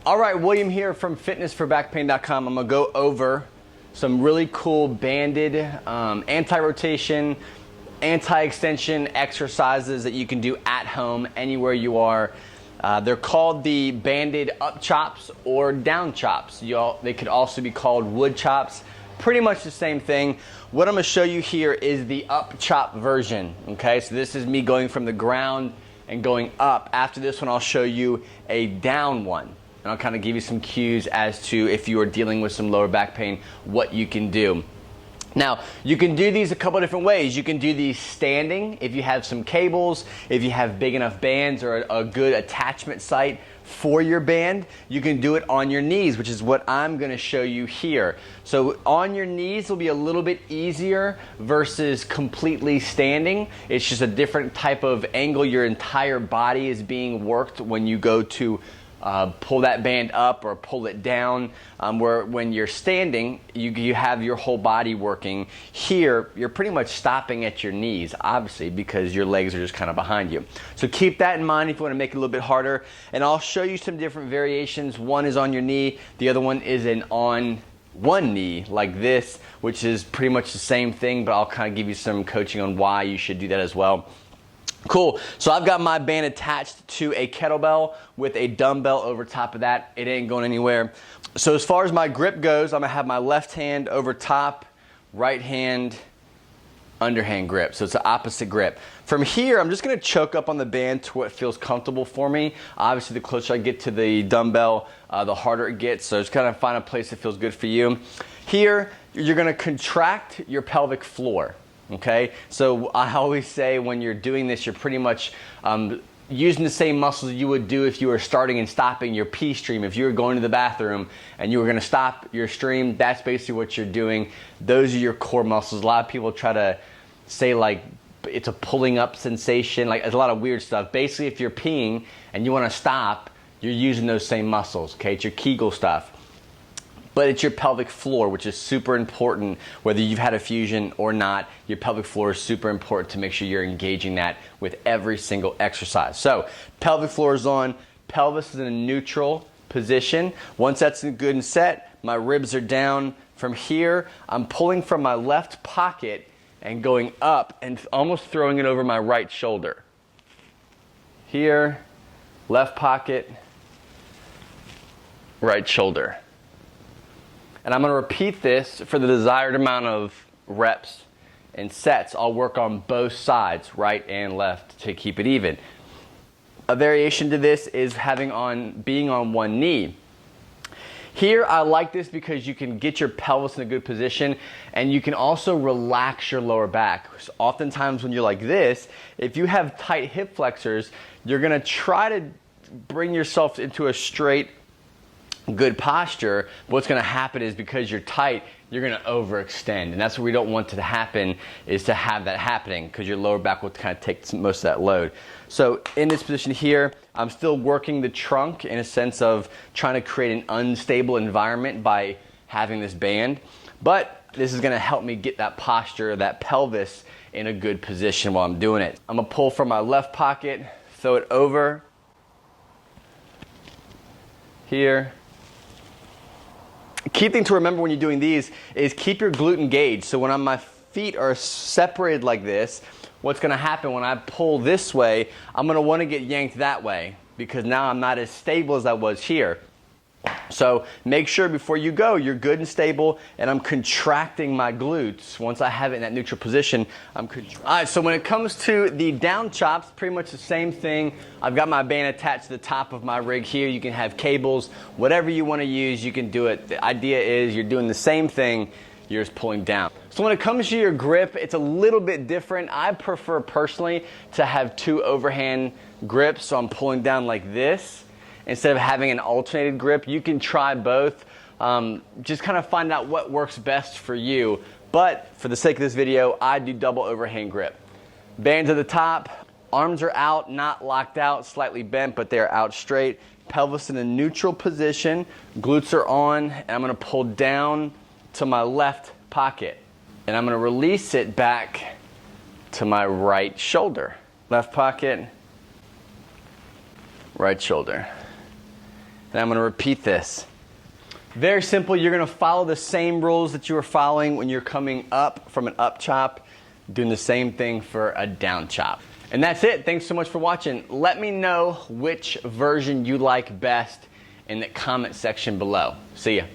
All right, William here from fitnessforbackpain.com. I'm gonna go over some really cool banded anti-rotation, anti-extension exercises that you can do at home, anywhere you are. They're called the banded up chops or down chops. They could also be called wood chops. Pretty much the same thing. What I'm gonna show you here is the up chop version, okay? So this is me going from the ground and going up. After this one, I'll show you a down one. And I'll kind of give you some cues as to if you are dealing with some lower back pain, what you can do. Now, you can do these a couple different ways. You can do these standing if you have some cables, if you have big enough bands or a good attachment site for your band. You can do it on your knees, which is what I'm gonna show you here. So on your knees will be a little bit easier versus completely standing. It's just a different type of angle. Your entire body is being worked when you go to pull that band up or pull it down, where when you're standing, you have your whole body working. Here, you're pretty much stopping at your knees, obviously, because your legs are just kind of behind you. So keep that in mind if you want to make it a little bit harder. And I'll show you some different variations. One is on your knee, the other one is on one knee, like this, which is pretty much the same thing, but I'll kind of give you some coaching on why you should do that as well. Cool, so I've got my band attached to a kettlebell with a dumbbell over top of that. It ain't going anywhere. So as far as my grip goes, I'm gonna have my left hand over top, right hand, underhand grip. So it's an opposite grip. From here, I'm just gonna choke up on the band to what feels comfortable for me. Obviously, the closer I get to the dumbbell, the harder it gets. So just kind of find a place that feels good for you. Here, you're gonna contract your pelvic floor. Okay, so I always say when you're doing this, you're pretty much using the same muscles you would do if you were starting and stopping your pee stream. If you were going to the bathroom and you were going to stop your stream, that's basically what you're doing. Those are your core muscles. A lot of people try to say like it's a pulling up sensation, like it's a lot of weird stuff. Basically, if you're peeing and you want to stop, you're using those same muscles. Okay, it's your Kegel stuff. But it's your pelvic floor, which is super important. Whether you've had a fusion or not, your pelvic floor is super important to make sure you're engaging that with every single exercise. So pelvic floor is on, pelvis is in a neutral position. Once that's good and set, my ribs are down. From here, I'm pulling from my left pocket and going up and almost throwing it over my right shoulder. Here, left pocket, right shoulder. And I'm gonna repeat this for the desired amount of reps and sets. I'll work on both sides, right and left, to keep it even. A variation to this is being on one knee. Here, I like this because you can get your pelvis in a good position and you can also relax your lower back. Oftentimes when you're like this, if you have tight hip flexors, you're gonna try to bring yourself into a straight, good posture. What's going to happen is because you're tight, you're going to overextend, and that's what we don't want to happen, is to have that happening, because your lower back will kind of take most of that load. So in this position here, I'm still working the trunk in a sense of trying to create an unstable environment by having this band, but this is going to help me get that posture, that pelvis in a good position while I'm doing it. I'm going to pull from my left pocket, throw it over here. Key thing to remember when you're doing these is keep your glute engaged. So when my feet are separated like this, what's gonna happen when I pull this way, I'm gonna wanna get yanked that way because now I'm not as stable as I was here. So make sure before you go, you're good and stable, and I'm contracting my glutes. Once I have it in that neutral position, I'm contracting. All right, so when it comes to the down chops, pretty much the same thing. I've got my band attached to the top of my rig here. You can have cables, whatever you want to use, you can do it. The idea is you're doing the same thing, you're just pulling down. So when it comes to your grip, it's a little bit different. I prefer personally to have two overhand grips, so I'm pulling down like this. Instead of having an alternated grip, you can try both. Just kind of find out what works best for you. But for the sake of this video, I do double overhand grip. Band to the top, arms are out, not locked out, slightly bent, but they're out straight. Pelvis in a neutral position, glutes are on, and I'm gonna pull down to my left pocket. And I'm gonna release it back to my right shoulder. Left pocket, right shoulder. and I'm gonna repeat this. Very simple. You're gonna follow the same rules that you were following when you're coming up from an up chop, doing the same thing for a down chop. And that's it. Thanks so much for watching. Let me know which version you like best in the comment section below. See ya.